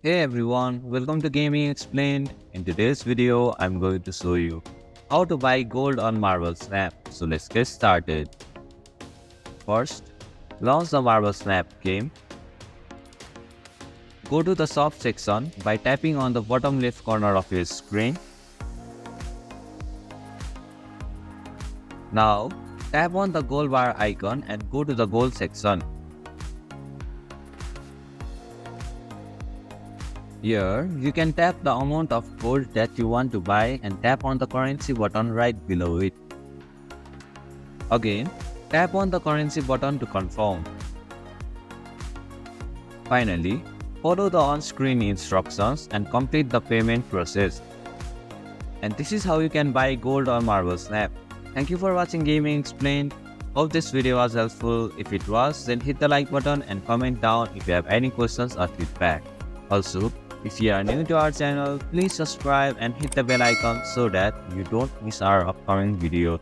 Hey everyone, welcome to Gaming Explained. In today's video, I'm going to show you how to buy gold on Marble Snap. So let's get started. First, launch the Marble Snap game. Go to the shop section by tapping on the bottom left corner of your screen. Now, tap on the gold bar icon and go to the gold section. Here, you can tap the amount of gold that you want to buy and tap on the currency button right below it. Again, tap on the currency button to confirm. Finally, follow the on-screen instructions and complete the payment process. And this is how you can buy gold on Marble Snap. Thank you for watching Gaming Explained. Hope this video was helpful. If it was, then hit the like button and comment down if you have any questions or feedback. Also, if you are new to our channel, please subscribe and hit the bell icon so that you don't miss our upcoming video.